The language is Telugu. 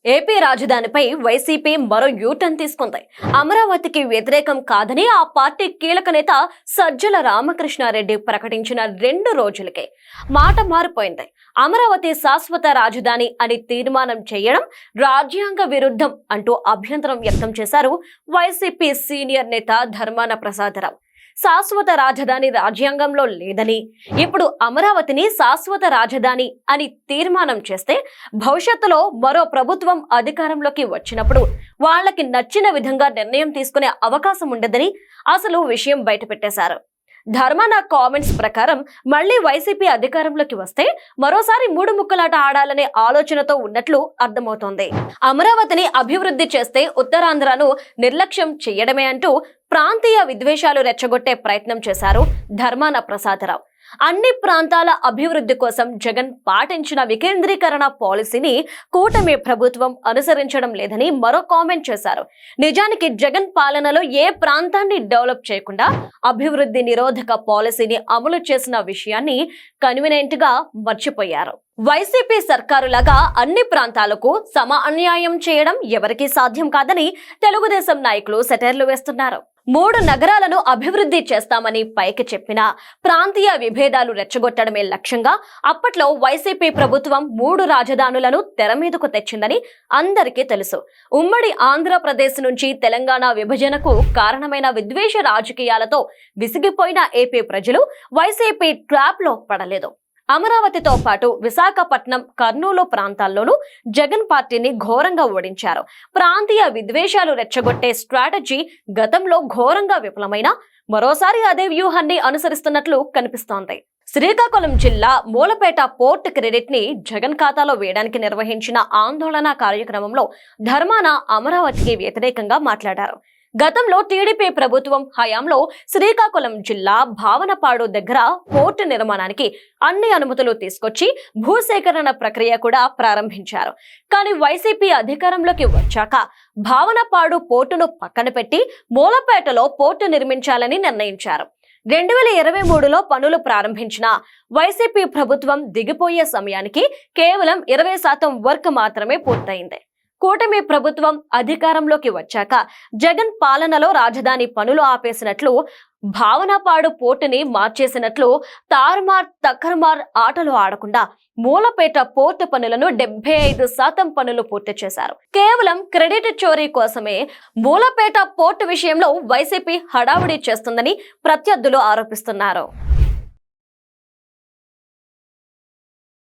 ఏపీ రాజధానిపై వైసీపీ మరో యూటర్న్ తీసుకుంది. అమరావతికి వ్యతిరేకం కాదని ఆ పార్టీ కీలక నేత సజ్జల రామకృష్ణారెడ్డి ప్రకటించిన 2 రోజులకే మాట మారిపోయింది. అమరావతి శాశ్వత రాజధాని అని తీర్మానం చేయడం రాజ్యాంగ విరుద్ధం అంటూ అభ్యంతరం వ్యక్తం చేశారు వైసీపీ సీనియర్ నేత ధర్మాన ప్రసాదరావు. శాశ్వత రాజధాని రాజ్యాంగంలో లేదని, ఇప్పుడు అమరావతిని శాశ్వత రాజధాని అని తీర్మానం చేస్తే భవిష్యత్తులో మరో ప్రభుత్వం అధికారంలోకి వచ్చినప్పుడు వాళ్ళకి నచ్చిన విధంగా నిర్ణయం తీసుకునే అవకాశం ఉండదని అసలు విషయం బయటపెట్టేశారు. ధర్మాన కామెంట్స్ ప్రకారం మళ్లీ వైసీపీ అధికారంలోకి వస్తే మరోసారి 3 ముక్కలాట ఆడాలనే ఆలోచనతో ఉన్నట్లు అర్థమవుతోంది. అమరావతిని అభివృద్ధి చేస్తే ఉత్తరాంధ్రను నిర్లక్ష్యం చేయడమే అంటూ ప్రాంతీయ విద్వేషాలు రెచ్చగొట్టే ప్రయత్నం చేశారు ధర్మాన ప్రసాదరావు. అన్ని ప్రాంతాల అభివృద్ధి కోసం జగన్ పాటించిన వికేంద్రీకరణ పాలసీని కూటమి ప్రభుత్వం అనుసరించడం లేదని మరో కామెంట్ చేశారు. నిజానికి జగన్ పాలనలో ఏ ప్రాంతాన్ని డెవలప్ చేయకుండా అభివృద్ధి నిరోధక పాలసీని అమలు చేసిన విషయాన్ని కన్వీనియంట్ గా మర్చిపోయారు. వైసీపీ సర్కారులాగా అన్ని ప్రాంతాలకు సమ అన్యాయం చేయడం ఎవరికీ సాధ్యం కాదని తెలుగుదేశం నాయకులు సెటైర్లు వేస్తున్నారు. 3 నగరాలను అభివృద్ధి చేస్తామని పైకి చెప్పినా ప్రాంతీయ విభేదాలు రెచ్చగొట్టడమే లక్ష్యంగా అప్పట్లో వైసీపీ ప్రభుత్వం 3 రాజధానులను తెర మీదకు తెచ్చిందని అందరికీ తెలుసు. ఉమ్మడి ఆంధ్రప్రదేశ్ నుంచి తెలంగాణ విభజనకు కారణమైన విద్వేష రాజకీయాలతో విసిగిపోయిన ఏపీ ప్రజలు వైసీపీ ట్రాప్ లో పడలేదు. అమరావతితో పాటు విశాఖపట్నం, కర్నూలు ప్రాంతాల్లోనూ జగన్ పార్టీని ఘోరంగా ఓడించారు. ప్రాంతీయ విద్వేషాలు రెచ్చగొట్టే స్ట్రాటజీ గతంలో ఘోరంగా విఫలమైన మరోసారి అదే వ్యూహాన్ని అనుసరిస్తున్నట్లు కనిపిస్తోంది. శ్రీకాకుళం జిల్లా మూలపేట పోర్ట్ క్రెడిట్ ని జగన్ ఖాతాలో వేయడానికి నిర్వహించిన ఆందోళన కార్యక్రమంలో ధర్మాన అమరావతికి వ్యతిరేకంగా మాట్లాడారు. గతంలో టీడీపీ ప్రభుత్వం హయాంలో శ్రీకాకుళం జిల్లా భావనపాడు దగ్గర పోర్టు నిర్మాణానికి అన్ని అనుమతులు తీసుకొచ్చి భూసేకరణ ప్రక్రియ కూడా ప్రారంభించారు. కానీ వైసీపీ అధికారంలోకి వచ్చాక భావనపాడు పోర్టును పక్కన పెట్టి మూలపేటలో పోర్టు నిర్మించాలని నిర్ణయించారు. 2023లో పనులు ప్రారంభించిన వైసీపీ ప్రభుత్వం దిగిపోయే సమయానికి కేవలం 20% వర్క్ మాత్రమే పూర్తయింది. కూటమి ప్రభుత్వం అధికారంలోకి వచ్చాక జగన్ పాలనలో రాజధాని పనులు ఆపేసినట్లు, భావనపాడు పోర్టుని మార్చేసినట్లు తారుమార్ తక్కర్మార్ ఆటలు ఆడకుండా మూలపేట పోర్టు పనులను 75% పనులు పూర్తి చేశారు. కేవలం క్రెడిట్ చోరీ కోసమే మూలపేట పోర్టు విషయంలో వైసీపీ హడావుడి చేస్తుందని ప్రత్యర్థులు ఆరోపిస్తున్నారు.